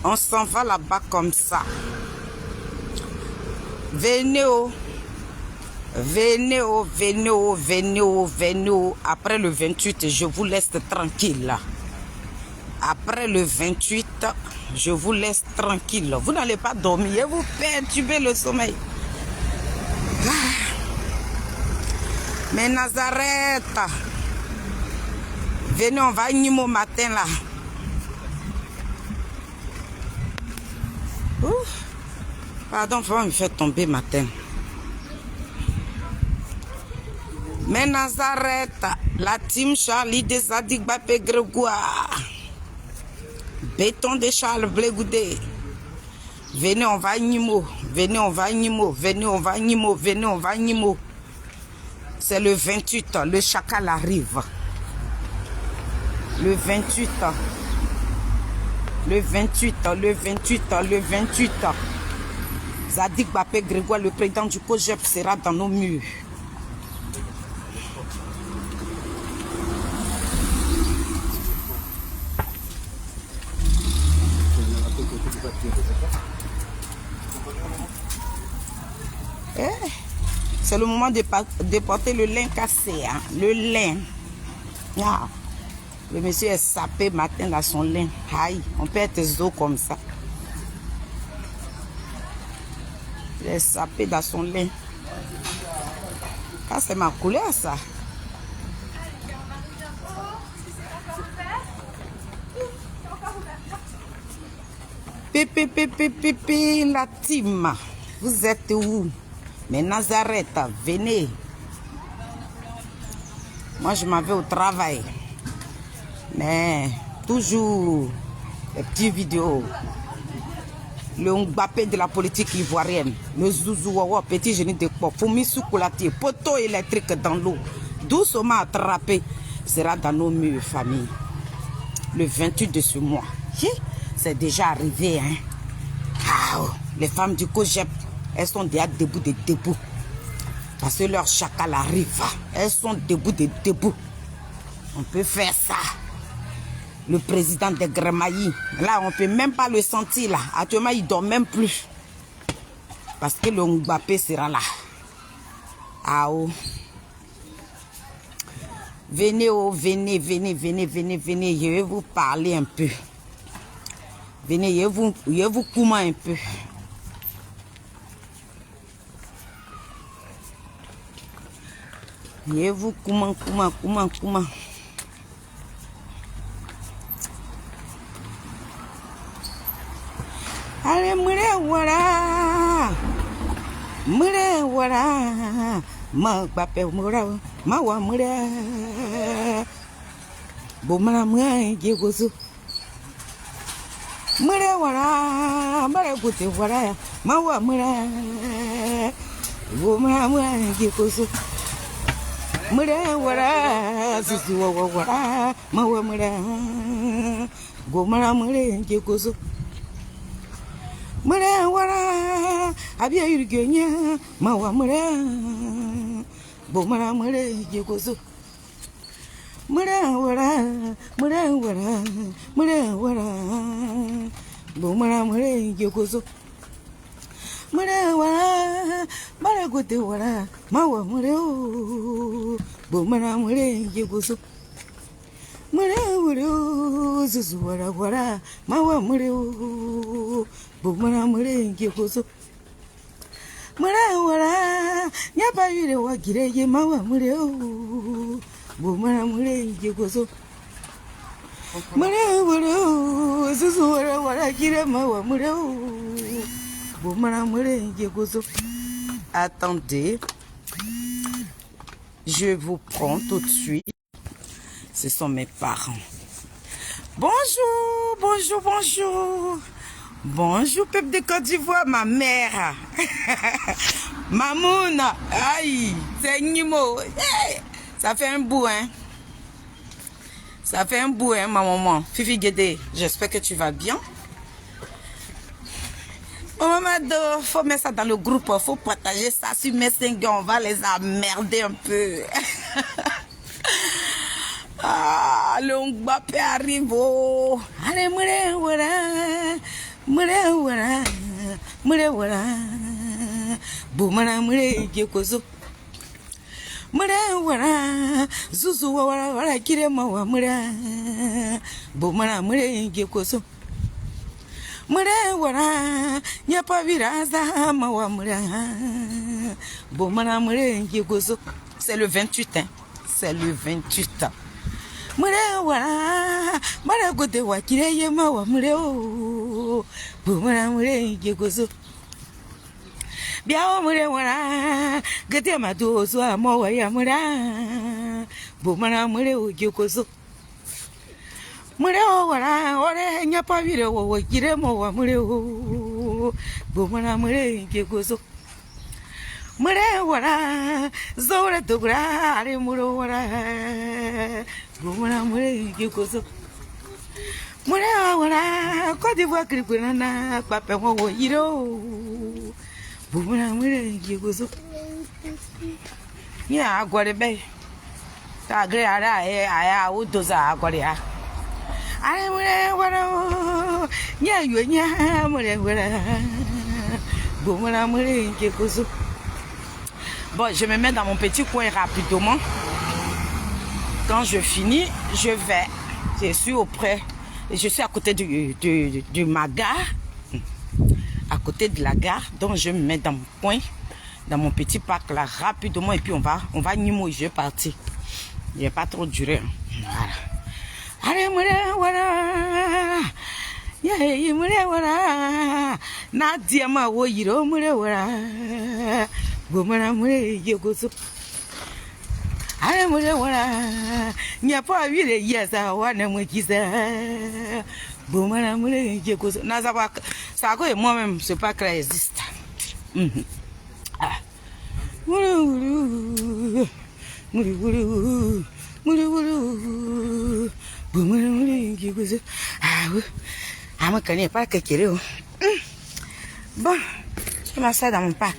On s'en va là-bas comme ça. Venez oh. Venez oh, venez oh, venez oh, venez oh. Après le 28, je vous laisse tranquille. Après le 28, je vous laisse tranquille. Vous n'allez pas dormir, vous perturbez le sommeil. Mais Nazareth, venez, on va à Nîmes au matin là. Ouf. Pardon, faut me faire tomber matin. Mais Nazareth, la team Charlie des Zadig Bapé Grégoire. Béton de Charles Blégoudé. Venez, on va à Nîmes. Venez, on va à Nîmes. Venez, on va à Nîmes. Venez, on va à Nîmes. C'est le 28, le chacal arrive. Le 28. Le 28, le 28, le 28. Zadig Bapé Grégoire, le président du COJEP, sera dans nos murs. C'est le moment de porter le lin cassé, hein? Le lin. Ah. Le monsieur est sapé matin dans son lin. Aïe, on peut être zo comme ça. Il est sapé dans son lin. Ah, c'est ma couleur ça. Pipi, la team. Vous êtes où? Mais Nazareth, venez. Moi, je m'en vais au travail. Mais toujours les petites vidéos. Le Mbappé de la politique ivoirienne. Le Zouzouawa, petit génie de quoi. Foumi Soukoulati, poteau électrique dans l'eau. Doucement attrapé. Sera dans nos murs, famille. Le 28 de ce mois. C'est déjà arrivé, hein. Ah, les femmes du COJEP, elles sont déjà debout de debout. Parce que leur chacal arrive. Elles sont debout de debout. On peut faire ça. Le président de Grémailly, là, on ne peut même pas le sentir, là. Actuellement, il ne dort même plus. Parce que le Mbappé sera là. Ah, oh. Venez, oh, venez, venez, venez, venez, venez. Je vais vous parler un peu. Venez, je vous couma un peu. Je vous couma. Allez, mou래, ma bape moura, ma wa mou래. Bomara moué, diegozo. Mou래 wara, mare goute wara, ma wa mou래. Bomara moué, diegozo. Mou래 wara, zuzu wara, ma wa mou래. Bomara moué, diegozo. Mou래 wara, abia yurgenya, ma wa mou래. Bomara moué, diegozo. Mou래 wara, bomara moué, diegozo. Mou래 wara, mare gote wara, ma wa mou래, bomara moué, diegozo. Mou래, zuzu wara, ma wa mou래, bomara moué, diegozo. Mou래 wara, nyaba yure wa gireye, ma wa mou래, bomara moué, diegozo. Mou래, zuzu wara gire, ma wa mou래, bomara moué, diegozo. Attendez, je vous prends tout de suite. Ce sont mes parents. Bonjour. Bonjour, peuple de Côte d'Ivoire, ma mère. Mamouna, aïe, c'est Nimo. Hey, ça fait un bout, hein. Ça fait un bout, hein, ma maman. Fifi Guédé, j'espère que tu vas bien. Oh, maman, faut mettre ça dans le groupe, faut partager ça sur Messenger, on va les emmerder un peu. Ah, le Mbappé arrive. Allez, Mure wara, mure wara, bumana mure gekozo. Mure wara, zuzu wara wara kire mawa mure, bumana mure gekozo. Mure wara, nyapa viraza mawa mure, bumana mure gekozo. C'est le 28, hein. C'est le 28. Mure wara, mara gote wa kire ye mawa mure o, bumana mure gekozo. Biawo mure wara, gete matu so amawa ya mura, bumana mure o gekozo. Mure wara, ore nyapa vire wo kire mawa mure o, bumana mure gekozo. Mure wara, zora dogra are mure wara, bumana mure gekozo. Mure wara, Côte d'Ivoire krikunana, pape wo yiro, bumana mure gekozo. Ya agore be, ta gre ara aya udoza agore ya. Are mure wara, nya yo nya mure wara, bumana mure gekozo. Bon, je me mets dans mon petit coin rapidement. Quand je finis, je vais. Je suis auprès. Je suis à côté de ma gare. À côté de la gare. Donc, je me mets dans mon coin. Dans mon petit parc là, rapidement. Et puis, on va Nimo. Je vais partir. Il n'est pas trop duré. Voilà. Allez, voilà. Yeah, voilà. Nadia ma woyiro, voilà. Bumana mure gekozo. Ale mure wala. Nyapa vile yasa wana mwekiza. Bumana mure gekozo. Nazaba ça quoi moi-même c'est pas que existe. Ah. Mure. Bumana mure gekozo. Ah oui. Ah moi connais pas que kéré. Bon, je mets ça dans mon pack.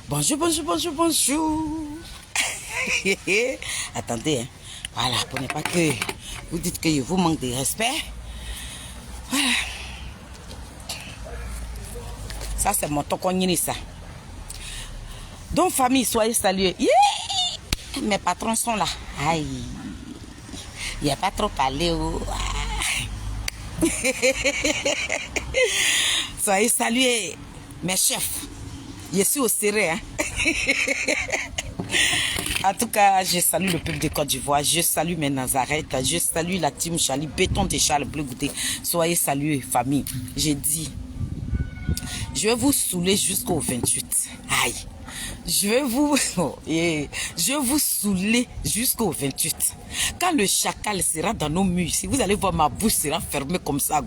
Bonjour, bonjour, bonjour, bonjour. Attendez, hein. Voilà, pour ne pas que vous dites que je vous manque de respect. Voilà. Ça, c'est mon tokonini, ça. Donc, famille, soyez salués. Yeah! Mes patrons sont là. Aïe. Il n'y a pas trop parlé. Oh. Soyez salués, mes chefs. Je suis au serré. Hein? En tout cas, je salue le peuple de Côte d'Ivoire. Je salue mes Nazareth. Je salue la team Charlie, béton de Charles Bleu Goûté. Soyez salués, famille. J'ai dit, je vais vous saouler jusqu'au 28. Aïe. Je vais vous saouler jusqu'au 28. Quand le chacal sera dans nos murs, si vous allez voir ma bouche sera fermée comme ça.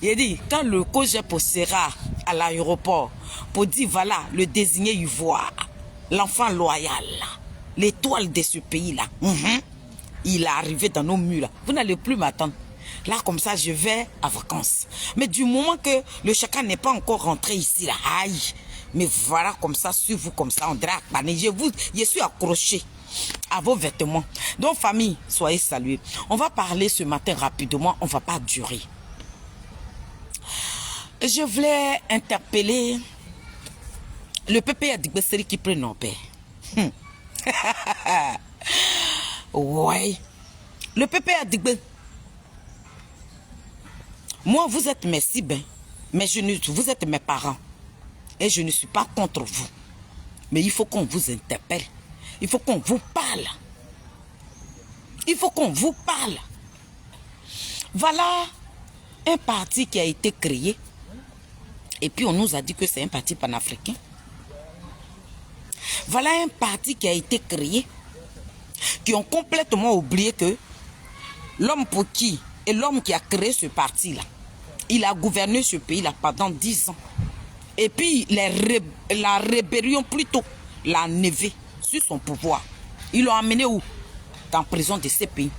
Il dit, quand le COJEP sera à l'aéroport pour dire voilà le désigné ivoire, l'enfant loyal, l'étoile de ce pays-là, il est arrivé dans nos murs là. Vous n'allez plus m'attendre. Là, comme ça, je vais à vacances. Mais du moment que le chacal n'est pas encore rentré ici, là, aïe. Mais voilà, comme ça, sur vous, comme ça, on drague. Je suis accroché à vos vêtements. Donc, famille, soyez salués. On va parler ce matin rapidement. On ne va pas durer. Je voulais interpeller le PP Adigbesseri qui prend nos pères. Ouais. Le PP Adigbé. Moi, vous êtes mes cibles, mais vous êtes mes parents. Et je ne suis pas contre vous. Mais il faut qu'on vous interpelle. Il faut qu'on vous parle. Il faut qu'on vous parle. Voilà un parti qui a été créé. Et puis on nous a dit que c'est un parti panafricain. Voilà un parti qui a été créé. Qui ont complètement oublié que l'homme pour qui et l'homme qui a créé ce parti-là, il a gouverné ce pays-là pendant 10 ans. Et puis, la rébellion plutôt l'a enlevé sur son pouvoir. Ils l'ont amené où? Dans la prison de ces pays.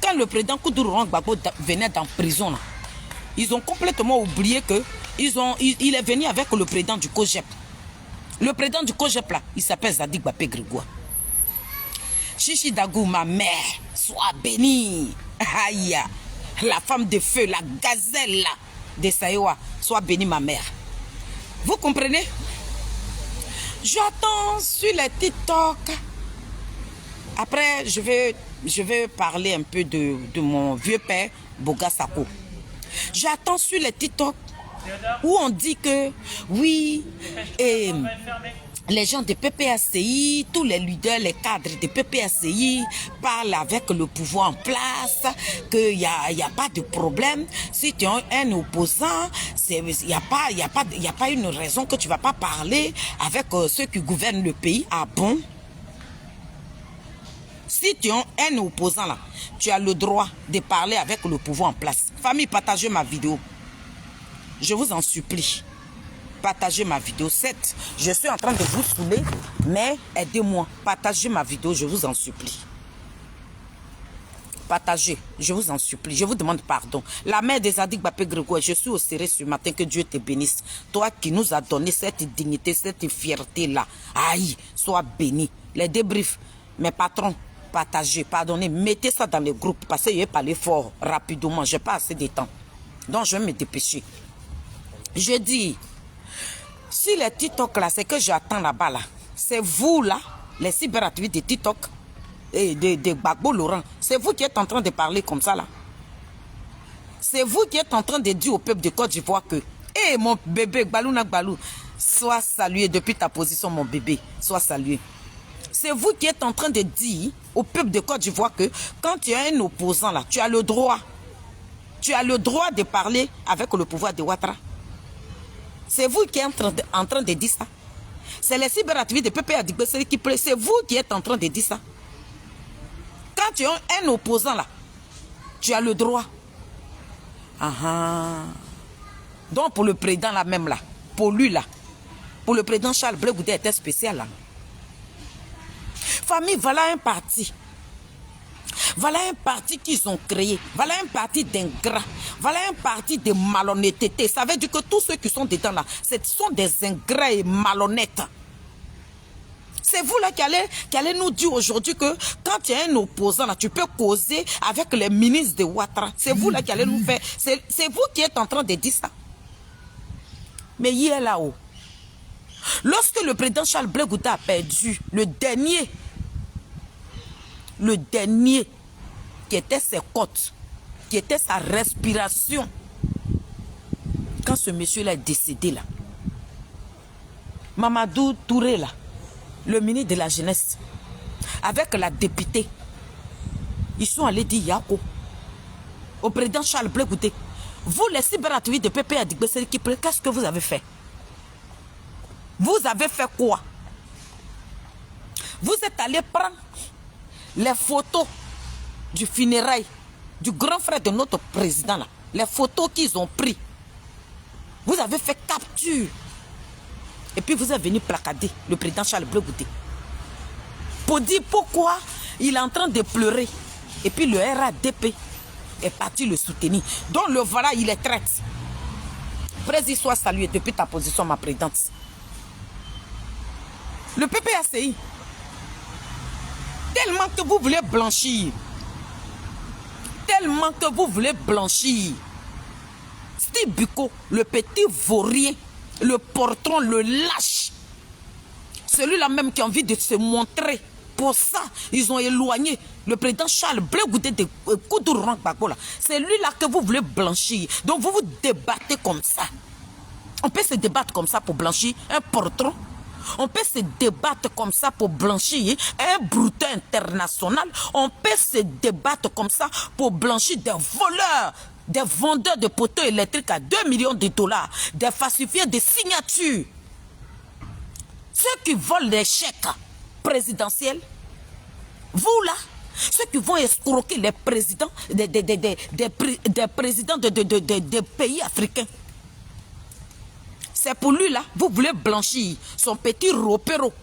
Quand le président Koudourou Gbagbo venait dans la prison, là, ils ont complètement oublié que il est venu avec le président du COJEP. Le président du COJEP, là, il s'appelle Zadig Bapé Grégoire. Chichi Dagou, ma mère, sois bénie. Aïe. la femme de feu, la gazelle de Saïwa, soit bénie ma mère. Vous comprenez? J'attends sur les TikTok. Après, je vais parler un peu de mon vieux père, Boga Sako. J'attends sur les TikTok où on dit que oui, et les gens de PPACI, tous les leaders, les cadres de PPACI parlent avec le pouvoir en place, qu'il n'y a pas de problème. Si tu as un opposant, il n'y a pas une raison que tu ne vas pas parler avec ceux qui gouvernent le pays. Ah bon? Si tu as un opposant là, tu as le droit de parler avec le pouvoir en place. Famille, partagez ma vidéo. Je vous en supplie. Partagez ma vidéo. Certes, je suis en train de vous saouler, mais aidez-moi. Partagez ma vidéo, je vous en supplie. Partagez, je vous en supplie. Je vous demande pardon. La mère des Adik Bapé Grégoire, je suis au serré ce matin, que Dieu te bénisse. Toi qui nous as donné cette dignité, cette fierté-là. Aïe, sois béni. Les débriefs, mes patrons, partagez, pardonnez, mettez ça dans les groupes parce que je vais parler fort, rapidement. Je n'ai pas assez de temps. Donc, je vais me dépêcher. Je dis, si les TikTok là, c'est que j'attends là-bas là, c'est vous là, les cyberactivistes de TikTok et de Gbagbo Laurent, c'est vous qui êtes en train de parler comme ça là. C'est vous qui êtes en train de dire au peuple de Côte d'Ivoire que, hé mon bébé, Gbalouna Gbalou, sois salué depuis ta position mon bébé, sois salué. C'est vous qui êtes en train de dire au peuple de Côte d'Ivoire que quand tu as un opposant là, tu as le droit de parler avec le pouvoir de Ouattara. C'est vous qui êtes en train de dire ça. C'est les cyberactivistes de PPA qui plaît. C'est vous qui êtes en train de dire ça. Quand tu as un opposant là, tu as le droit. Donc pour le président là même là, pour lui là, pour le président Charles Blé Goudé était spécial là. Famille, voilà un parti. Voilà un parti qu'ils ont créé. Voilà un parti d'ingrats. Voilà un parti de malhonnêteté. Ça veut dire que tous ceux qui sont dedans là, ce sont des ingrats et malhonnêtes. C'est vous là qui allez nous dire aujourd'hui que quand tu as un opposant là, tu peux causer avec les ministres de Ouattara. C'est vous là qui allez nous faire. C'est vous qui êtes en train de dire ça. Mais hier là-haut, lorsque le président Charles Blé Goudé a perdu le dernier qui était ses côtes, qui était sa respiration, quand ce monsieur-là est décédé là, Mamadou Touré là, le ministre de la jeunesse, avec la députée, ils sont allés dire Yako au président Charles Blé Goudé, vous les cyberactivistes de PPA qu'est-ce que vous avez fait? Vous avez fait quoi? Vous êtes allé prendre les photos du funérail du grand frère de notre président là, les photos qu'ils ont pris. Vous avez fait capture. Et puis vous êtes venu placader le président Charles Blé Goudé pour dire pourquoi il est en train de pleurer. Et puis le RADP est parti le soutenir. Donc le voilà, il est traite. Président, soit salué depuis ta position, ma présidente. Le PPACI, tellement que vous voulez blanchir, Steve Biko, le petit vaurien, le portron, le lâche, celui-là même qui a envie de se montrer. Pour ça, ils ont éloigné le président Charles Blé Goudé de Koudourou Gbagbo. C'est lui-là que vous voulez blanchir. Donc vous vous débattez comme ça. On peut se débattre comme ça pour blanchir un portron. On peut se débattre comme ça pour blanchir un brouteur international. On peut se débattre comme ça pour blanchir des voleurs, des vendeurs de poteaux électriques à 2 millions de dollars, des falsifiés de signatures. Ceux qui volent les chèques présidentiels, vous là, ceux qui vont escroquer les présidents des présidents des pays africains. C'est pour lui là, vous voulez blanchir son petit ropero.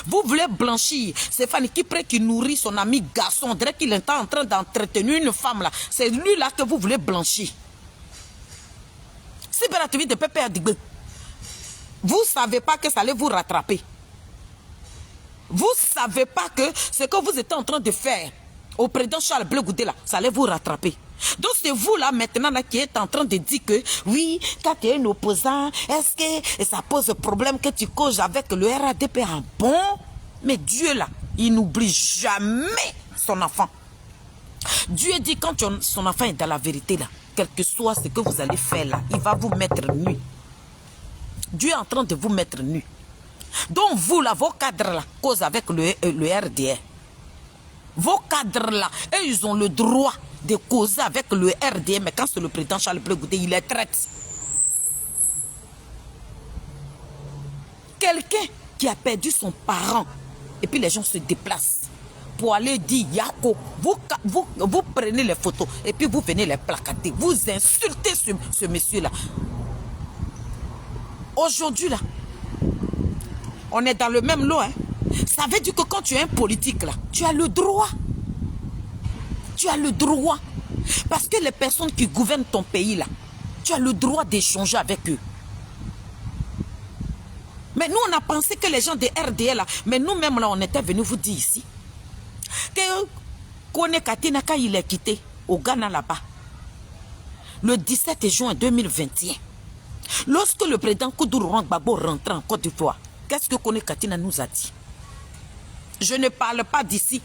Vous voulez blanchir Stéphane qui nourrit son ami garçon. On dirait qu'il est en train d'entretenir une femme là. C'est lui là que vous voulez blanchir. Cyberactivité de PPA Digbe. Vous ne savez pas que ça allait vous rattraper. Vous ne savez pas que ce que vous êtes en train de faire au président Charles Blé Goudé là, ça allait vous rattraper. Donc c'est vous là maintenant là, qui êtes en train de dire que oui, quand tu es un opposant, est-ce que ça pose problème que tu causes avec le RADP? Ah bon? Mais Dieu là, il n'oublie jamais son enfant. Dieu dit quand son enfant est dans la vérité là, quel que soit ce que vous allez faire là, il va vous mettre nu. Dieu est en train de vous mettre nu. Donc vous là, vos cadres là, causent avec le RDR. Vos cadres là, eux, ils ont le droit de causer avec le RDR, mais quand c'est le président Charles Blé Goudé, il les traite. Quelqu'un qui a perdu son parent, et puis les gens se déplacent pour aller dire Yako, vous prenez les photos, et puis vous venez les placater, vous insultez ce monsieur-là. Aujourd'hui, là, on est dans le même lot, hein. Ça veut dire que quand tu es un politique, là, tu as le droit. Tu as le droit. Parce que les personnes qui gouvernent ton pays, là, tu as le droit d'échanger avec eux. Mais nous, on a pensé que les gens de RDL, là, mais nous-mêmes, là, on était venus vous dire ici, que Kone Katina, quand il est quitté au Ghana, là-bas, le 17 juin 2021, lorsque le président Koudourou Gbagbo rentrait en Côte d'Ivoire, qu'est-ce que Kone Katina nous a dit? Je ne parle pas d'ici.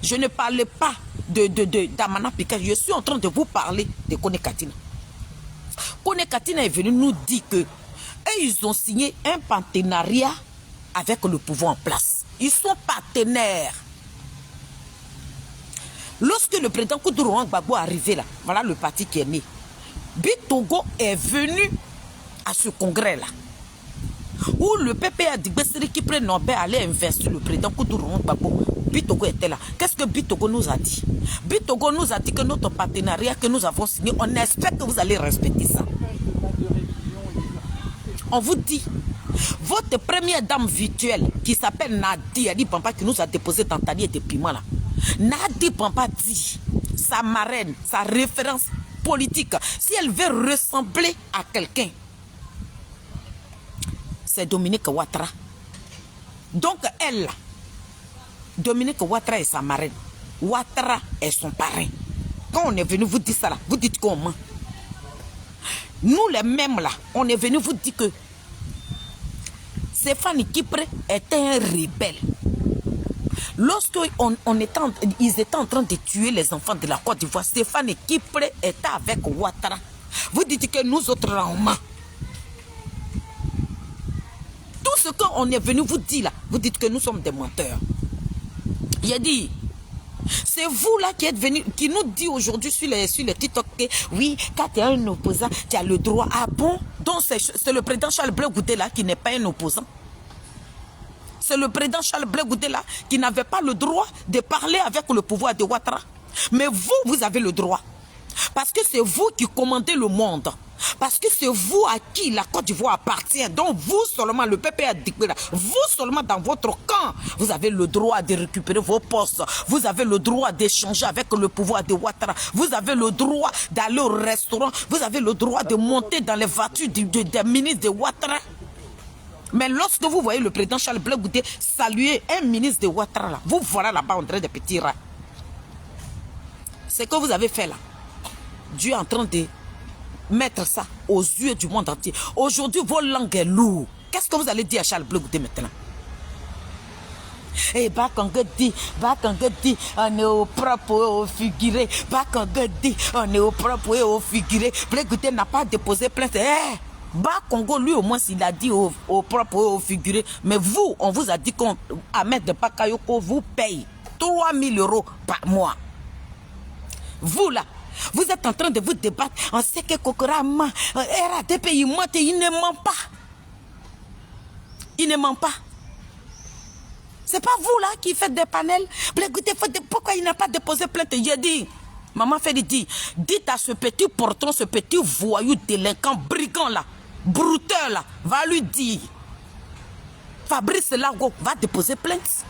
Je ne parle pas d'Amana Pika. Je suis en train de vous parler de Kone Katina. Kone Katina est venu nous dire que eux, ils ont signé un partenariat avec le pouvoir en place. Ils sont partenaires. Lorsque le président Koudourou Gbagbo est arrivé là, voilà le parti qui est né. Bitogo est venu à ce congrès-là, où le PPA d'Igbesiri qui prend Nobel allait investir le président Koudourou Gbagbo. Bitogo était là. Qu'est-ce que Bitogo nous a dit? Bitogo nous a dit que notre partenariat que nous avons signé, on espère que vous allez respecter ça. On vous dit, votre première dame virtuelle qui s'appelle Nadi Ali Pampa, qui nous a déposé dans Tani et des piments là. Nadi Pampa dit, sa marraine, sa référence politique, si elle veut ressembler à quelqu'un, c'est Dominique Ouattara. Donc elle, Dominique Ouattara est sa marraine. Ouattara est son parrain. Quand on est venu vous dire ça là, vous dites qu'on ment. Nous les mêmes là, on est venu vous dire que Stéphane Kipre était un rebelle. Ils étaient en train de tuer les enfants de la Côte d'Ivoire, Stéphane Kipre était avec Ouattara. Vous dites que nous autres là, on ment. Tout ce qu'on est venu vous dire là, vous dites que nous sommes des menteurs. Il a dit, c'est vous là qui êtes venus, qui nous dit aujourd'hui sur les TikTok que oui, quand tu es un opposant, tu as le droit. Ah bon? Donc c'est le président Charles Blé Goudé là qui n'est pas un opposant. C'est le président Charles Blé Goudé là qui n'avait pas le droit de parler avec le pouvoir de Ouattara. Mais vous avez le droit. Parce que c'est vous qui commandez le monde. Parce que c'est vous à qui la Côte d'Ivoire appartient. Donc vous seulement, le PPA dicté là, vous seulement dans votre camp, vous avez le droit de récupérer vos postes. Vous avez le droit d'échanger avec le pouvoir de Ouattara. Vous avez le droit d'aller au restaurant. Vous avez le droit de monter dans les voitures des ministres de Ouattara. Mais lorsque vous voyez le président Charles Blé Goudé saluer un ministre de Ouattara, là, vous voilà là-bas, on dirait des petits rats. C'est ce que vous avez fait là. Dieu est en train de mettre ça aux yeux du monde entier. Aujourd'hui, vos langues est lourd. Qu'est-ce que vous allez dire à Charles Blé Goudé maintenant? Et Bakanga dit, on est au propre et au figuré. Bakanga dit, on est au propre et au figuré. Blé Goudé n'a pas déposé plainte. Congo, lui au moins, s'il a dit au propre et au figuré. Mais vous, on vous a dit qu'Ahmed Bakayoko vous paye 3 000 € par mois. Vous là, vous êtes en train de vous débattre. On sait que Kokorama, RADP, il ment et il ne ment pas. Il ne ment pas. C'est pas vous là qui faites des panels. Pourquoi il n'a pas déposé plainte? J'ai dit, maman fait dit, dites à ce petit porton, ce petit voyou délinquant, brigand là, brouteur là, va lui dire, Fabrice Lago va déposer plainte.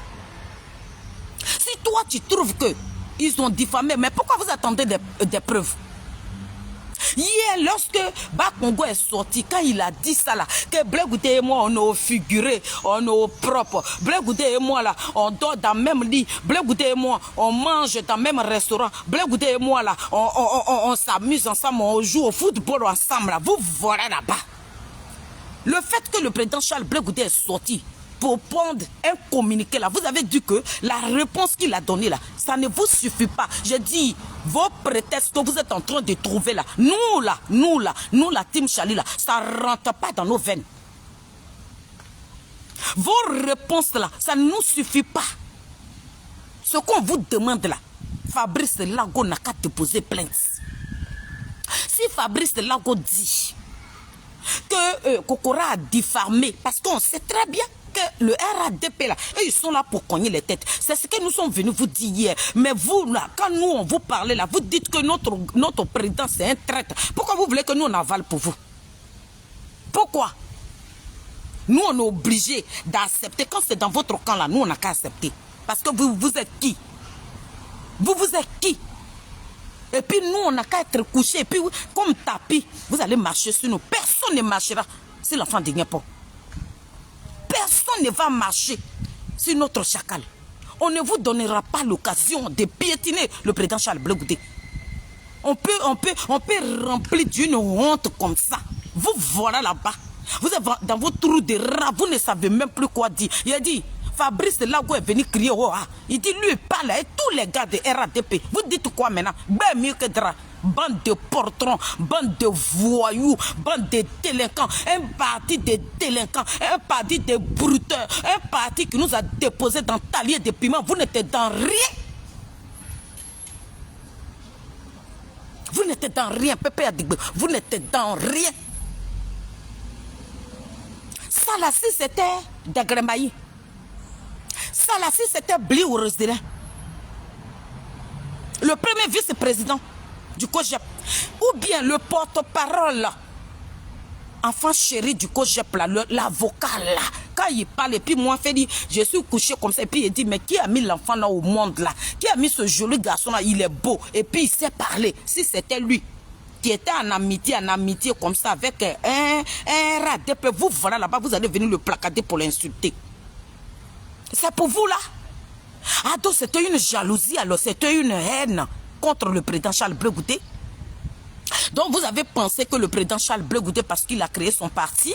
Si toi tu trouves que ils ont diffamé, mais pourquoi vous attendez des preuves? Hier, lorsque Bakongo est sorti, quand il a dit ça là, que Blé Goudé et moi, on est au figuré, on est au propre. Blé Goudé et moi là, on dort dans le même lit. Blé Goudé et moi, on mange dans le même restaurant. Blé Goudé et moi là, on s'amuse ensemble, on joue au football ensemble là. Vous voilà là-bas. Le fait que le président Charles Blé Goudé est sorti pour prendre un communiqué là, vous avez dit que la réponse qu'il a donnée là, ça ne vous suffit pas. J'ai dit, vos prétextes que vous êtes en train de trouver là, nous la team Chali là, ça ne rentre pas dans nos veines. Vos réponses là, ça ne nous suffit pas. Ce qu'on vous demande là, Fabrice Lago n'a qu'à déposer plainte. Si Fabrice Lago dit que Kokora a diffamé, parce qu'on sait très bien que le RADP là, eux, ils sont là pour cogner les têtes. C'est ce que nous sommes venus vous dire hier. Mais vous là, quand nous on vous parlait là, vous dites que notre président c'est un traître. Pourquoi vous voulez que nous on avale pour vous? Pourquoi? Nous on est obligés d'accepter. Quand c'est dans votre camp là, nous on n'a qu'à accepter. Parce que vous êtes qui? Vous êtes qui? Et puis nous, on n'a qu'à être couchés. Et puis, comme tapis, vous allez marcher sur nous. Personne ne marchera sur l'enfant de Niapo. Personne ne va marcher sur notre chacal. On ne vous donnera pas l'occasion de piétiner le président Charles Blé Goudé. On peut remplir d'une honte comme ça. Vous voilà là-bas. Vous êtes dans votre trou de rat. Vous ne savez même plus quoi dire. Il a dit... Fabrice Lago est venu crier, oh, ah. Il dit, lui, il parle, et tous les gars de RADP. Vous dites quoi maintenant? Ben mieux que drap. Bande de portrons, bande de voyous, bande de délinquants, un parti de délinquants, un parti de bruteurs, un parti qui nous a déposé dans talier de piment. Vous n'êtes dans rien. Vous n'êtes dans rien, Pépé Adigbe. Vous n'êtes dans rien. Ça là, si c'était Dagremaï. Ça là, si c'était Bli ou Rosdelin, le premier vice-président du COJEP, ou bien le porte-parole, enfant chéri du COJEP, l'avocat là, quand il parle, et puis moi, fait dit, je suis couché comme ça, et puis il dit, mais qui a mis l'enfant là au monde là? Qui a mis ce joli garçon là? Il est beau, et puis il sait parler. Si c'était lui qui était en amitié comme ça, avec un RADP, vous voilà là-bas, vous allez venir le placader pour l'insulter. C'est pour vous là? Ah donc c'était une jalousie alors, c'était une haine contre le président Charles Blé Goudé. Donc vous avez pensé que le président Charles Blé Goudé, parce qu'il a créé son parti,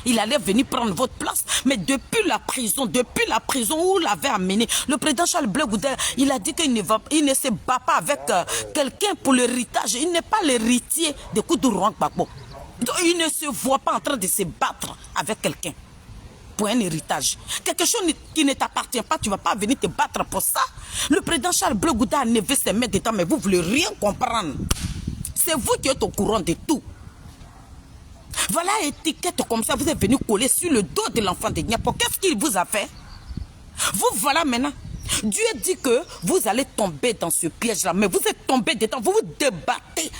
il allait venir prendre votre place. Mais depuis la prison où il l'avait amené, le président Charles Blé Goudé, il a dit qu'il ne se bat pas avec quelqu'un pour l'héritage. Il n'est pas l'héritier de Koudourouan Gbagbo. Donc il ne se voit pas en train de se battre avec quelqu'un pour un héritage. Quelque chose qui ne t'appartient pas, tu ne vas pas venir te battre pour ça. Le président Charles Blé Goudé a levé ses mains dedans, mais vous ne voulez rien comprendre. C'est vous qui êtes au courant de tout. Voilà, étiquette comme ça, vous êtes venu coller sur le dos de l'enfant de Niapo. Qu'est-ce qu'il vous a fait? Vous voilà maintenant. Dieu dit que vous allez tomber dans ce piège-là, mais vous êtes tombé dedans, vous vous débattez.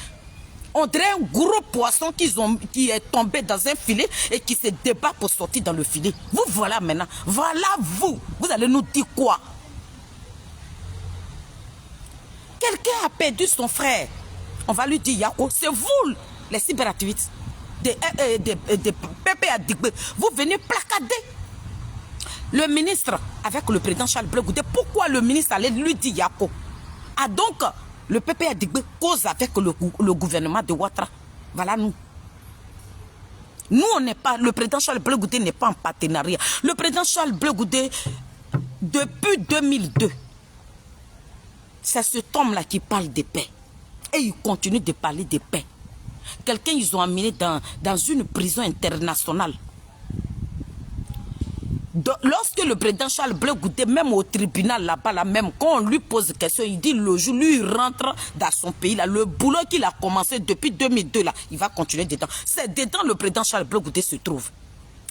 On dirait un gros poisson qui est tombé dans un filet et qui se débat pour sortir dans le filet. Vous voilà maintenant. Voilà vous. Vous allez nous dire quoi? Quelqu'un a perdu son frère. On va lui dire, Yako, c'est vous, les cyberactivistes de Pépé Adigbe. Vous venez placader le ministre avec le président Charles Blé Goudé. Pourquoi le ministre allait lui dire Yako? Ah donc, le Pépé Adigbe cause avec le gouvernement de Ouattara. Voilà nous. Nous, on n'est pas, le président Charles Blé Goudé n'est pas en partenariat. Le président Charles Blé Goudé, depuis 2002, c'est cet homme-là qui parle de paix. Et il continue de parler de paix. Quelqu'un, ils ont amené dans une prison internationale. Lorsque le président Charles Blé Goudé, même au tribunal là-bas, là, même quand on lui pose question, il dit le jour, lui, il rentre dans son pays, là, le boulot qu'il a commencé depuis 2002, là, il va continuer dedans. C'est dedans le président Charles Blé Goudé se trouve.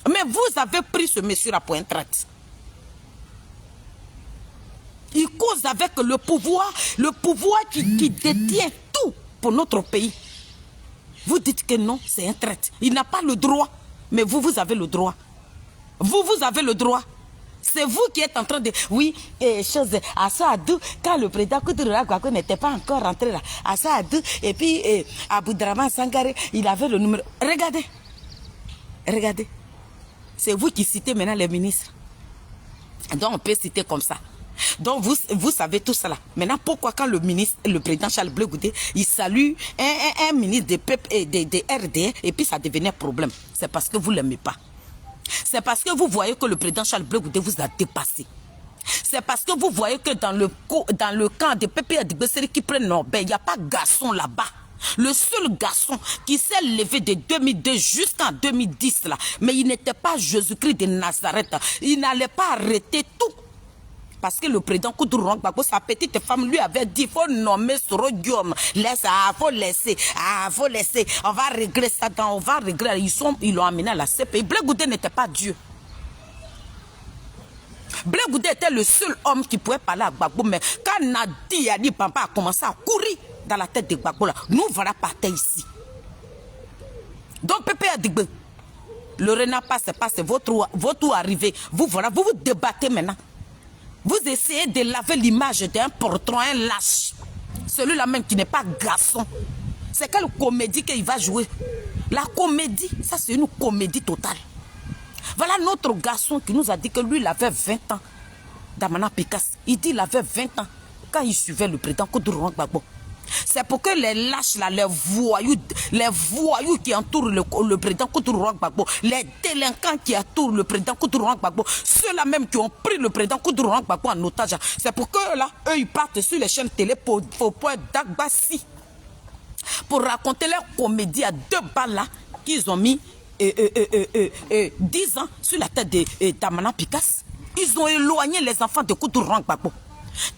Mais vous avez pris ce monsieur-là pour un traître. Il cause avec le pouvoir qui détient tout pour notre pays. Vous dites que non, c'est un traître. Il n'a pas le droit, mais vous avez le droit. Vous avez le droit. C'est vous qui êtes en train de... Oui, chose... Assadou, quand le président Koudoura Gbagbo n'était pas encore rentré là, Assadou, et puis Aboudraman Sangaré, il avait le numéro... Regardez. Regardez. C'est vous qui citez maintenant les ministres. Donc on peut citer comme ça. Donc vous savez tout cela. Maintenant, pourquoi quand le président Charles Blé Goudé, il salue un ministre de PEP et de RDR, et puis ça devenait problème? C'est parce que vous ne l'aimez pas. C'est parce que vous voyez que le président Charles Blé Goudé vous a dépassé. C'est parce que vous voyez que dans le camp de PEP et de Besseri qui prennent Nobel, il n'y a pas garçon là-bas. Le seul garçon qui s'est levé de 2002 jusqu'en 2010 là, mais il n'était pas Jésus-Christ de Nazareth. Il n'allait pas arrêter tout. Parce que le président Koudoura Gbagbo, sa petite femme lui avait dit, il faut nommer Soro Guillaume. Laisse, faut laisser, faut laisser. On va régler ça, on va régler. Ils l'ont amené à la CPI. Blé Goudé n'était pas Dieu. Blé Goudé était le seul homme qui pouvait parler à Gbagbo. Mais quand Nadi Yani Bamba a commencé à courir dans la tête de Gbagbo, là, nous voilà partir ici. Donc, Pépé Adigbe, le renard passe, votre tour arrivé. Vous voilà, vous débattez maintenant. Vous essayez de laver l'image d'un portron, un lâche. Celui-là même qui n'est pas garçon. C'est quelle comédie qu'il va jouer? La comédie, ça c'est une comédie totale. Voilà notre garçon qui nous a dit que lui, il avait 20 ans. Damana Picasse, il dit qu'il avait 20 ans quand il suivait le président Koudoura Gbagbo. C'est pour que les lâches, là, les voyous qui entourent le président Koudoura Gbagbo, les délinquants qui entourent le président Koudoura Gbagbo, ceux-là même qui ont pris le président Koudoura Gbagbo en otage, c'est pour que là, eux, ils partent sur les chaînes télé pour point d'Agbassi, pour raconter leur comédie à 2 balles là, qu'ils ont mis 10 ans sur la tête de Damana Picasse. Ils ont éloigné les enfants de Koudoura Gbagbo.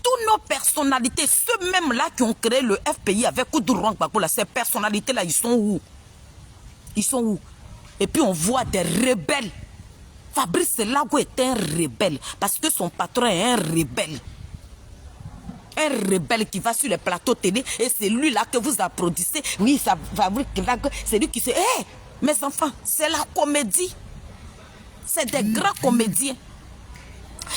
Toutes nos personnalités, ceux-mêmes-là qui ont créé le FPI avec Koudoura Gbagbo, ces personnalités-là, ils sont où? Ils sont où? Et puis on voit des rebelles. Fabrice Lago est un rebelle parce que son patron est un rebelle. Un rebelle qui va sur les plateaux télé et c'est lui-là que vous applaudissez. Oui, ça Fabrice Lago, c'est lui qui se... Hé, mes enfants, c'est la comédie. C'est des grands comédiens.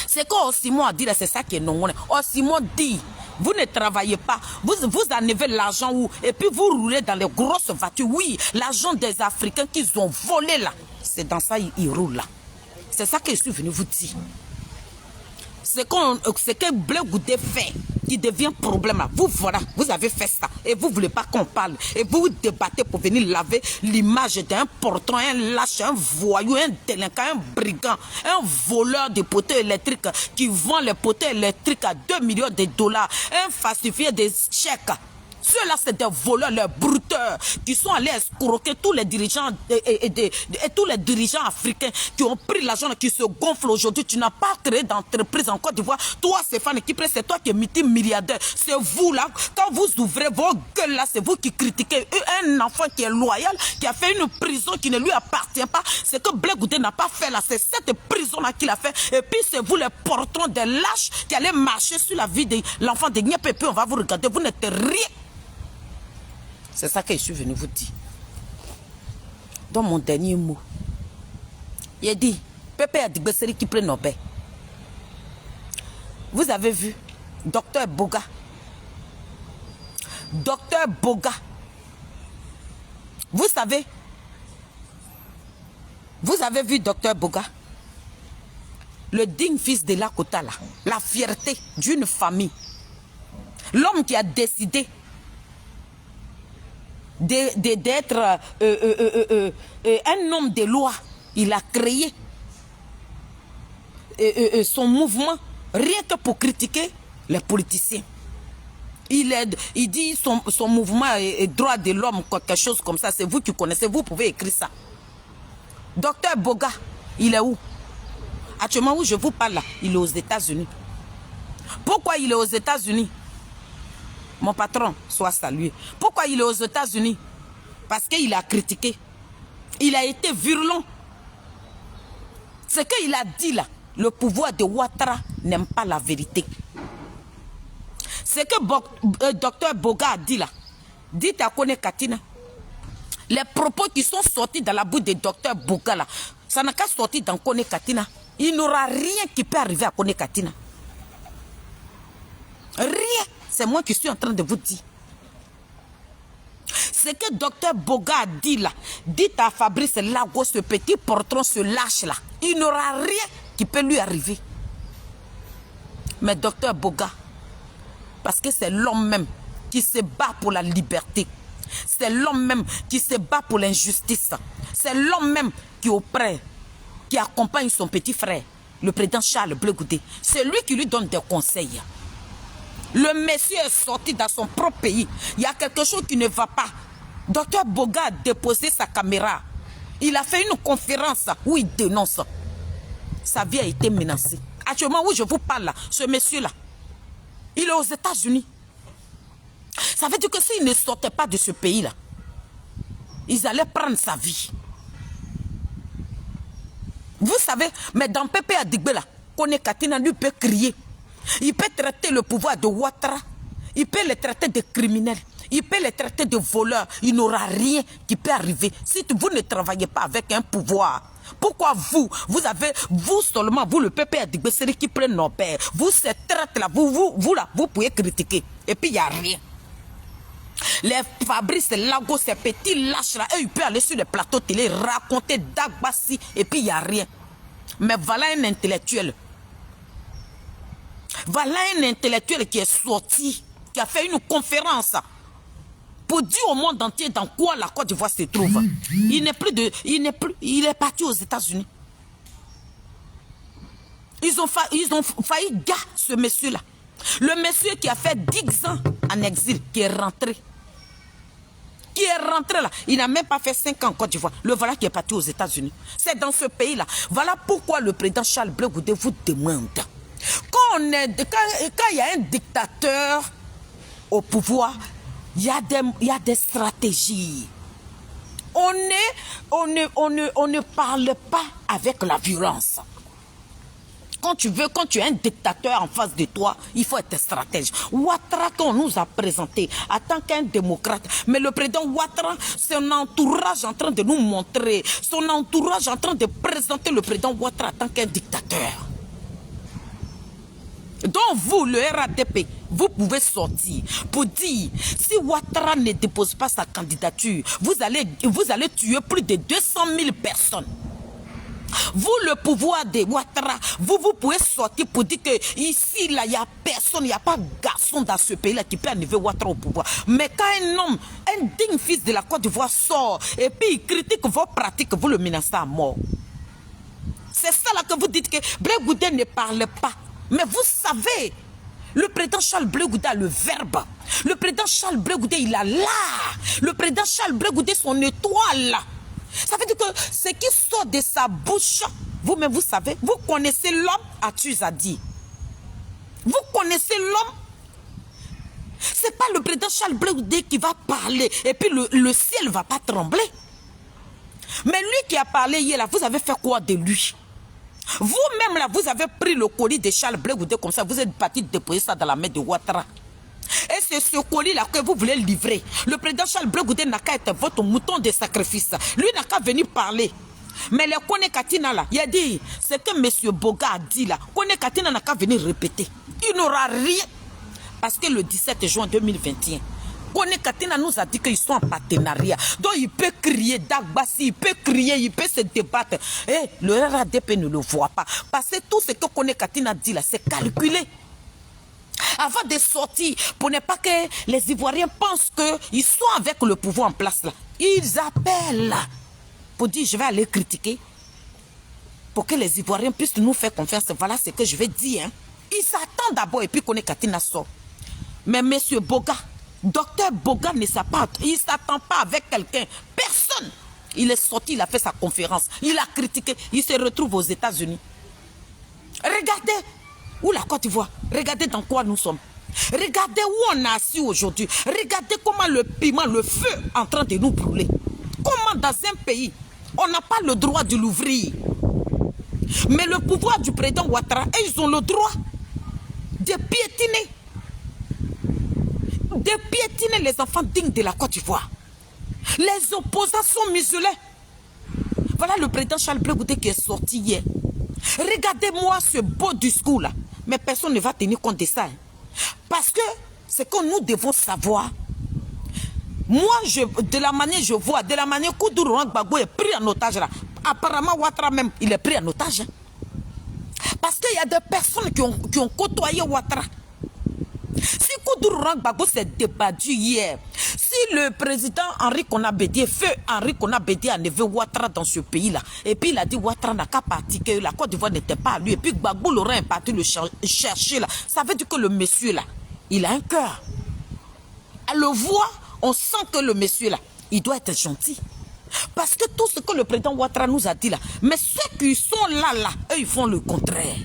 C'est quoi Simon a dit, c'est ça qui est non. Simon dit, vous ne travaillez pas, vous enlevez l'argent où, et puis vous roulez dans les grosses voitures. Oui, l'argent des Africains qu'ils ont volé là, c'est dans ça ils roulent là. C'est ça que je suis venu vous dire. Ce que Blé Goudé fait, qui devient problème là. Vous voilà, vous avez fait ça. Et vous ne voulez pas qu'on parle. Et vous débattez pour venir laver l'image d'un portron, un lâche, un voyou, un délinquant, un brigand, un voleur de poteaux électriques qui vend les poteaux électriques à 2 millions de dollars. Un falsifié des chèques. Ceux-là, c'est des voleurs, les brouteurs, qui sont allés escroquer tous les dirigeants et tous les dirigeants africains qui ont pris l'argent, qui se gonflent aujourd'hui. Tu n'as pas créé d'entreprise en Côte d'Ivoire. Toi, Stéphane Kipré, c'est toi qui es multimilliardaire. C'est vous, là, quand vous ouvrez vos gueules, là, c'est vous qui critiquez un enfant qui est loyal, qui a fait une prison qui ne lui appartient pas. C'est que Blé Goudé n'a pas fait, là. C'est cette prison-là qu'il a fait. Et puis, c'est vous, les portons des lâches, qui allez marcher sur la vie de l'enfant de Niep. Et puis, on va vous regarder. Vous n'êtes rien. C'est ça que je suis venu vous dire. Dans mon dernier mot, il a dit, Pépé Adigbe Seri qui prend Nobel. Vous avez vu, Docteur Boga. Docteur Boga. Vous savez, vous avez vu Docteur Boga, le digne fils de Lakota là, la fierté d'une famille. L'homme qui a décidé d'être un homme de loi. Il a créé son mouvement rien que pour critiquer les politiciens. Il dit son mouvement est droit de l'homme, quelque chose comme ça. C'est vous qui connaissez, vous pouvez écrire ça. Docteur Boga, il est où? Actuellement où je vous parle là, il est aux États-Unis. Pourquoi il est aux États-Unis? Mon patron soit salué. Pourquoi il est aux États-Unis? Parce qu'il a critiqué. Il a été virulent. Ce qu'il a dit là, le pouvoir de Ouattara n'aime pas la vérité. Ce que Docteur Boga a dit là, dites à Kone Katina, les propos qui sont sortis dans la bouche de Docteur Boga là, ça n'a qu'à sortir dans Kone Katina. Il n'aura rien qui peut arriver à Kone Katina. Rien. C'est moi qui suis en train de vous dire. Ce que Dr Boga a dit là, dites à Fabrice Lago, ce petit portron, ce lâche là, il n'aura rien qui peut lui arriver. Mais Dr Boga, parce que c'est l'homme même qui se bat pour la liberté, c'est l'homme même qui se bat pour l'injustice, c'est l'homme même qui oppresse, qui accompagne son petit frère, le président Charles Blé Goudé. C'est lui qui lui donne des conseils. Le monsieur est sorti dans son propre pays. Il y a quelque chose qui ne va pas. Dr Boga a déposé sa caméra. Il a fait une conférence où il dénonce. Sa vie a été menacée. Actuellement où je vous parle là, ce monsieur-là, il est aux États-Unis. Ça veut dire que s'il ne sortait pas de ce pays-là, ils allaient prendre sa vie. Vous savez, mais dans Pépé Adigbe là, Kone Katina lui peut crier. Il peut traiter le pouvoir de Ouattara. Il peut les traiter de criminels. Il peut les traiter de voleurs. Il n'aura rien qui peut arriver. Si vous ne travaillez pas avec un pouvoir, pourquoi vous seulement, vous le peuple Adigbe, c'est qui prennent nos pères. Vous, cette traite-là, vous pouvez critiquer. Et puis, il n'y a rien. Les Fabrice Lago, ces petits lâches-là, eux, ils peuvent aller sur les plateaux télé, raconter Dagbassi, et puis il n'y a rien. Mais voilà un intellectuel. Voilà un intellectuel qui est sorti, qui a fait une conférence pour dire au monde entier dans quoi la Côte d'Ivoire se trouve. Il est parti aux États-Unis. Ils ont failli gagner ce monsieur-là. Le monsieur qui a fait 10 ans en exil, qui est rentré. Qui est rentré là. Il n'a même pas fait 5 ans en Côte d'Ivoire. Le voilà qui est parti aux États-Unis. C'est dans ce pays-là. Voilà pourquoi le président Charles Blé Goudé vous demande. Quand il y a un dictateur au pouvoir, il y a des stratégies. On ne parle pas avec la violence. Quand tu es un dictateur en face de toi, il faut être stratège. Ouattara, qu'on nous a présenté en tant qu'un démocrate, mais le président Ouattara, son entourage en train de nous montrer, son entourage en train de présenter le président Ouattara en tant qu'un dictateur. Donc vous, le RADP, vous pouvez sortir pour dire, si Ouattara ne dépose pas sa candidature, vous allez tuer plus de 200 000 personnes. Vous, le pouvoir de Ouattara, vous pouvez sortir pour dire que ici, là, il n'y a personne, il n'y a pas de garçon dans ce pays-là qui peut enlever Ouattara au pouvoir. Mais quand un homme, un digne fils de la Côte d'Ivoire sort et puis il critique vos pratiques, vous le menacez à mort. C'est ça là que vous dites que Blé Goudé ne parle pas. Mais vous savez, le président Charles Blé Goudé a le verbe. Le président Charles Blé Goudé, il a l'art. Le président Charles Blé Goudé, son étoile. Ça veut dire que ce qui sort de sa bouche, vous-même vous savez, vous connaissez l'homme à Tuzadi. Vous connaissez l'homme. Ce n'est pas le président Charles Blé Goudé qui va parler et puis le ciel ne va pas trembler. Mais lui qui a parlé hier, là, vous avez fait quoi de lui? Vous-même, là, vous avez pris le colis de Charles Blé Goudé comme ça, vous êtes parti déposer ça dans la main de Ouattara. Et c'est ce colis-là que vous voulez livrer. Le président Charles Blé Goudé n'a qu'à être votre mouton de sacrifice. Lui n'a qu'à venir parler. Mais le Kone Katina, là, il a dit, c'est que M. Boga a dit là, Kone Katina n'a qu'à venir répéter. Il n'aura rien. Parce que le 17 juin 2021, Kone Katina nous a dit qu'ils sont en partenariat. Donc il peut crier Dagbassi, il peut crier, il peut se débattre. Et le RADP ne le voit pas. Parce que tout ce que Kone Katina dit là, c'est calculé. Avant de sortir, pour ne pas que les Ivoiriens pensent qu'ils sont avec le pouvoir en place là. Ils appellent pour dire je vais aller critiquer. Pour que les Ivoiriens puissent nous faire confiance. Voilà ce que je vais dire. Hein. Ils s'attendent d'abord et puis Kone Katina sort. Mais M. Boga, Dr Boga ne s'attend pas avec quelqu'un. Personne. Il est sorti, il a fait sa conférence. Il a critiqué. Il se retrouve aux États-Unis. Regardez. Où la Côte d'Ivoire? Regardez dans quoi nous sommes. Regardez où on est assis aujourd'hui. Regardez comment le piment, le feu est en train de nous brûler. Comment dans un pays, on n'a pas le droit de l'ouvrir. Mais le pouvoir du président Ouattara, ils ont le droit de piétiner les enfants dignes de la Côte d'Ivoire. Les opposants sont musulmans. Voilà le président Charles Blé Goudé qui est sorti hier. Regardez-moi ce beau discours-là. Mais personne ne va tenir compte de ça. Hein. Parce que ce que nous devons savoir, moi, de la manière je vois, de la manière Koudougou Laurent Gbagbo est pris en otage là. Apparemment, Ouattara même, il est pris en otage. Hein. Parce qu'il y a des personnes qui ont côtoyé Ouattara. Si Koudougou Laurent Gbagbo s'est débattu hier, si le président Henri Konan-Bédié, feu Henri Konan-Bédié a enlevé Ouattara dans ce pays-là, et puis il a dit Ouattara n'a qu'à partir, que la Côte d'Ivoire n'était pas à lui, et puis Gbagbo Laurent est parti le chercher là, ça veut dire que le monsieur là, il a un cœur. À le voir, on sent que le monsieur là, il doit être gentil. Parce que tout ce que le président Ouattara nous a dit là, mais ceux qui sont là, eux, ils font le contraire.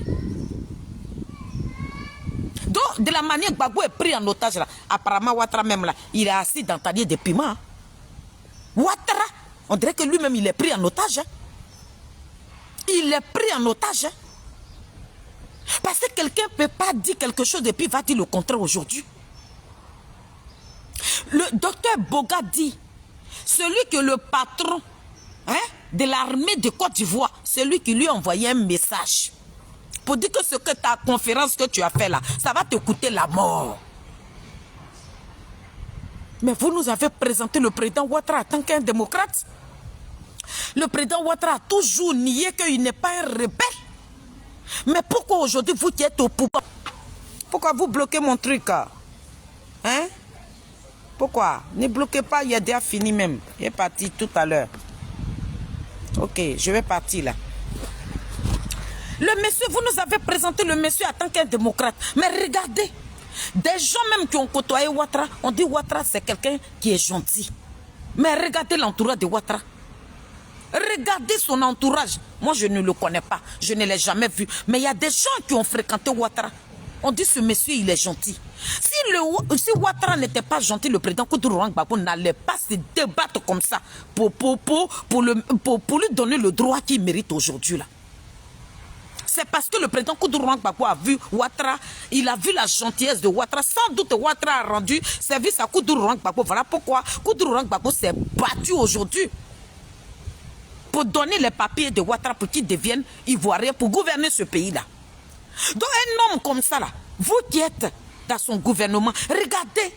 Donc, de la manière que Gbagbo est pris en otage là, apparemment Ouattara même là, il est assis dans talier de piment. Ouattara, on dirait que lui-même il est pris en otage. Hein. Il est pris en otage. Hein. Parce que quelqu'un ne peut pas dire quelque chose et puis va dire le contraire aujourd'hui. Le docteur Boga dit, celui que le patron de l'armée de Côte d'Ivoire, celui qui lui a envoyé un message pour dire que ce que ta conférence que tu as fait là, ça va te coûter la mort. Mais vous nous avez présenté le président Ouattara en tant qu'un démocrate. Le président Ouattara a toujours nié qu'il n'est pas un rebelle. Mais pourquoi aujourd'hui vous qui êtes au pouvoir, pourquoi vous bloquez mon truc? Hein? Pourquoi? Ne bloquez pas, il y a déjà fini même. Il est parti tout à l'heure. Ok, je vais partir là. Le monsieur, vous nous avez présenté le monsieur en tant qu'un démocrate. Mais regardez, des gens même qui ont côtoyé Ouattara, on dit Ouattara c'est quelqu'un qui est gentil. Mais regardez l'entourage de Ouattara. Regardez son entourage. Moi, je ne le connais pas. Je ne l'ai jamais vu. Mais il y a des gens qui ont fréquenté Ouattara. On dit ce monsieur, il est gentil. Si Ouattara n'était pas gentil, le président Koudougou Laurent Gbagbo n'allait pas se débattre comme ça pour lui donner le droit qu'il mérite aujourd'hui là. C'est parce que le président Koudougou Laurent Gbagbo a vu Ouattara, il a vu la gentillesse de Ouattara. Sans doute Ouattara a rendu service à Koudougou Laurent Gbagbo. Voilà pourquoi Koudougou Laurent Gbagbo s'est battu aujourd'hui pour donner les papiers de Ouattara pour qu'il devienne ivoirien pour gouverner ce pays-là. Donc un homme comme ça là, vous qui êtes dans son gouvernement, regardez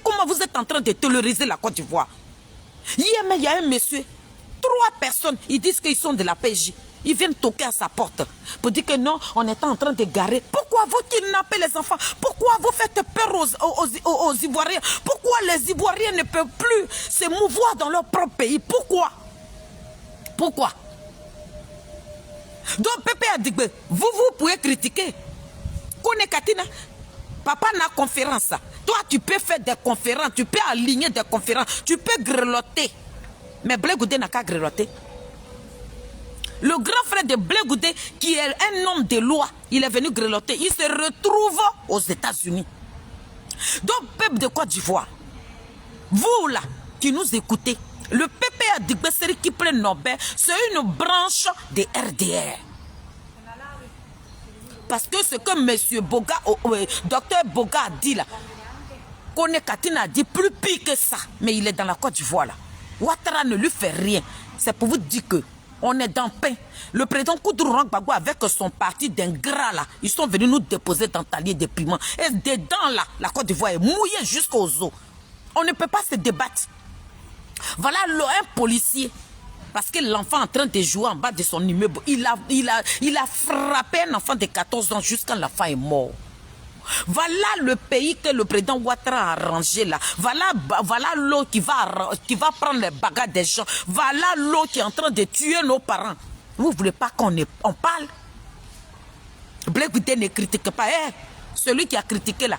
comment vous êtes en train de tolériser la Côte d'Ivoire. Hier, il y a un monsieur, 3 personnes, ils disent qu'ils sont de la PJ. Ils viennent toquer à sa porte pour dire que non, on est en train de garer. Pourquoi vous kidnappez les enfants? Pourquoi vous faites peur aux Ivoiriens? Pourquoi les Ivoiriens ne peuvent plus se mouvoir dans leur propre pays? Pourquoi? Donc, Pépé Adigbe, vous pouvez critiquer. Kone Katina, papa n'a conférence. Toi, tu peux faire des conférences, tu peux aligner des conférences, tu peux grelotter. Mais Blé Goudé n'a qu'à grelotter. Le grand frère de Blé Goudé, qui est un homme de loi, il est venu grelotter. Il se retrouve aux États-Unis. Donc, peuple de Côte d'Ivoire, vous là, qui nous écoutez, le Pépé Adigbe qui prend Nobel, c'est une branche de RDR. Parce que ce que M. Boga, Dr Boga a dit là, Kone Katina a dit plus pire que ça, mais il est dans la Côte d'Ivoire là. Ouattara ne lui fait rien. C'est pour vous dire que on est dans le pain. Le président Koudougou Laurent Gbagbo avec son parti d'ingrats là, ils sont venus nous déposer dans talier de piment. Et dedans là, la Côte d'Ivoire est mouillée jusqu'aux os. On ne peut pas se débattre. Voilà un policier, parce que l'enfant en train de jouer en bas de son immeuble, il a frappé un enfant de 14 ans jusqu'à l'enfant est mort. Voilà le pays que le président Ouattara a arrangé là. Voilà l'eau qui va prendre les bagages des gens. Voilà l'eau qui est en train de tuer nos parents. Vous ne voulez pas qu'on parle? Blé Goudé ne critique pas. Celui qui a critiqué là,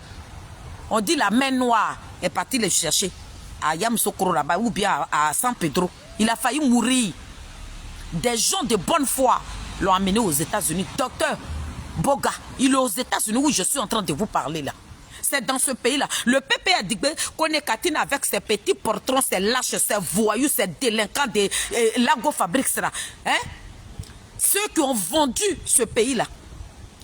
on dit la main noire est partie le chercher à Yamoussoukro là-bas ou bien à San Pedro. Il a failli mourir. Des gens de bonne foi l'ont amené aux États-Unis. Docteur Boga, il est aux États-Unis où je suis en train de vous parler là. C'est dans ce pays-là. Le Pépé Adigbe, Kone Katina avec ses petits portrons, ses lâches, ses voyous, ses délinquants de Lago Fabrics là. Ceux qui ont vendu ce pays-là.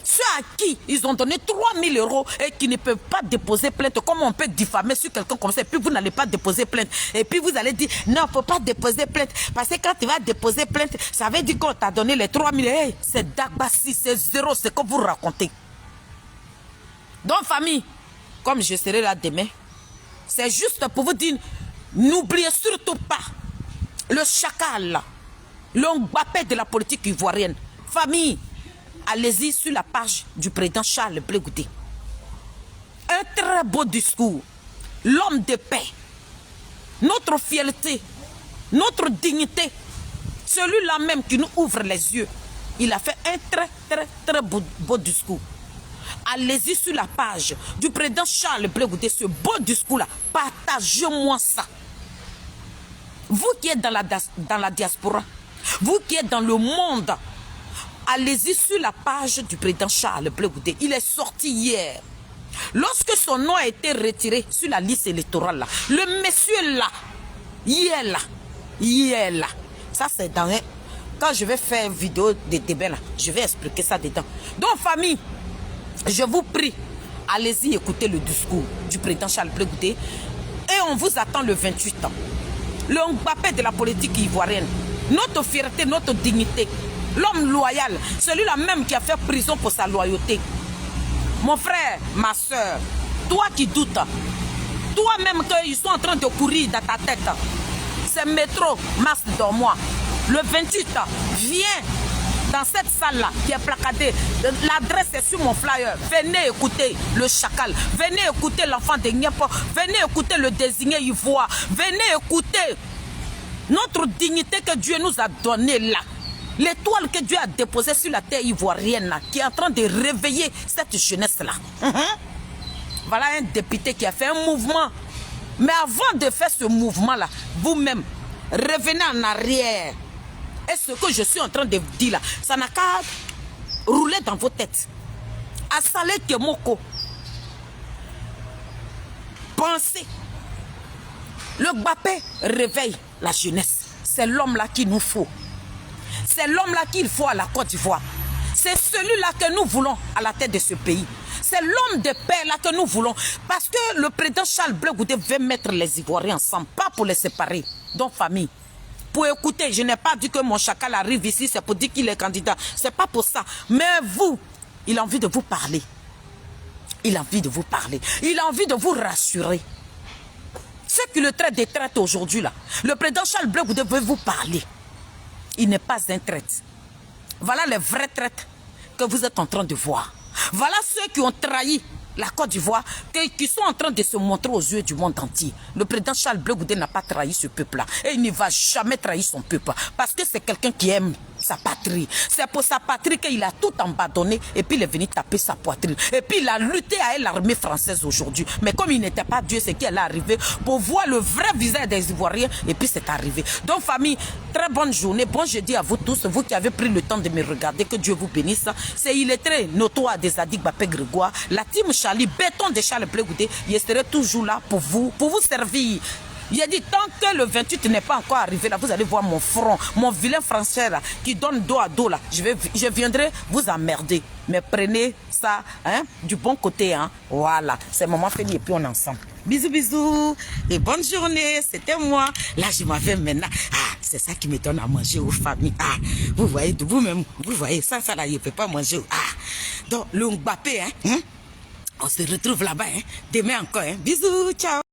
Ceux à qui ils ont donné 3000 € et qui ne peuvent pas déposer plainte. Comment on peut diffamer sur quelqu'un comme ça et puis vous n'allez pas déposer plainte. Et puis vous allez dire, non, il ne faut pas déposer plainte. Parce que quand tu vas déposer plainte, ça veut dire qu'on t'a donné les 3000 €. Hey, c'est Dagbassi, c'est zéro, c'est que vous racontez. Donc famille, comme je serai là demain, c'est juste pour vous dire, n'oubliez surtout pas le chacal, le Mbappé de la politique ivoirienne. Famille, allez-y sur la page du président Charles Blé Goudé. Un très beau discours. L'homme de paix. Notre fierté. Notre dignité. Celui-là même qui nous ouvre les yeux. Il a fait un très beau discours. Allez-y sur la page du président Charles Blé Goudé. Ce beau discours-là. Partagez-moi ça. Vous qui êtes dans la diaspora. Vous qui êtes dans le monde. Allez-y sur la page du président Charles Blé Goudé. Il est sorti hier. Lorsque son nom a été retiré sur la liste électorale, là, le monsieur là, il est là. Ça c'est dans un... Quand je vais faire une vidéo de débat là, je vais expliquer ça dedans. Donc famille, je vous prie, allez-y écouter le discours du président Charles Blé Goudé. Et on vous attend le 28 ans. Le Mbappé de la politique ivoirienne. Notre fierté, notre dignité. L'homme loyal, celui-là même qui a fait prison pour sa loyauté. Mon frère, ma soeur, toi qui doutes, toi-même qu'ils sont en train de courir dans ta tête, c'est métro, masse dans moi. Le 28, viens dans cette salle-là qui est placardée. L'adresse est sur mon flyer. Venez écouter le chacal. Venez écouter l'enfant de Niapo. Venez écouter le désigné ivoire. Venez écouter notre dignité que Dieu nous a donnée là. L'étoile que Dieu a déposée sur la terre ivoirienne là, qui est en train de réveiller cette jeunesse-là. Voilà un député qui a fait un mouvement. Mais avant de faire ce mouvement-là, vous-même, revenez en arrière. Et ce que je suis en train de vous dire là, ça n'a qu'à rouler dans vos têtes. Assalé Kemoko. Pensez. Le Mbappé réveille la jeunesse. C'est l'homme-là qu'il nous faut. C'est l'homme-là qu'il faut à la Côte d'Ivoire. C'est celui-là que nous voulons à la tête de ce pays. C'est l'homme de paix là que nous voulons. Parce que le président Charles Blé Goudé veut mettre les Ivoiriens ensemble, pas pour les séparer. Donc famille, pour écouter, je n'ai pas dit que mon chacal arrive ici, c'est pour dire qu'il est candidat. C'est pas pour ça. Mais vous, il a envie de vous parler. Il a envie de vous parler. Il a envie de vous rassurer. Ce qui le traite des traites aujourd'hui là, le président Charles Blé Goudé veut vous parler. Il n'est pas un traître. Voilà les vrais traîtres que vous êtes en train de voir. Voilà ceux qui ont trahi la Côte d'Ivoire, qui sont en train de se montrer aux yeux du monde entier. Le président Charles Blé Goudé n'a pas trahi ce peuple-là. Et il ne va jamais trahir son peuple. Parce que c'est quelqu'un qui aime sa patrie. C'est pour sa patrie qu'il a tout abandonné et puis il est venu taper sa poitrine. Et puis il a lutté avec l'armée française aujourd'hui. Mais comme il n'était pas Dieu, c'est qu'il est arrivé pour voir le vrai visage des Ivoiriens et puis c'est arrivé. Donc famille, très bonne journée. Bon jeudi à vous tous, vous qui avez pris le temps de me regarder. Que Dieu vous bénisse. C'est illettré notoire des Adik Bapé Grégoire. La team Charlie, béton de Charles Blé Goudé. Je serai toujours là pour vous servir. Il a dit, tant que le 28 n'est pas encore arrivé, là, vous allez voir mon front, mon vilain français là, qui donne dos à dos là. Je viendrai vous emmerder. Mais prenez ça hein, du bon côté. Hein. Voilà, c'est maman Félie et puis on est ensemble. Bisous, bisous. Et bonne journée. C'était moi. Là, je m'en vais maintenant. Ah, c'est ça qui me donne à manger aux familles. Ah, vous voyez, de vous-même, vous voyez, ça là, il ne peut pas manger. Ah, donc, le Mbappé, hein, on se retrouve là-bas. Hein, demain encore. Hein. Bisous, ciao.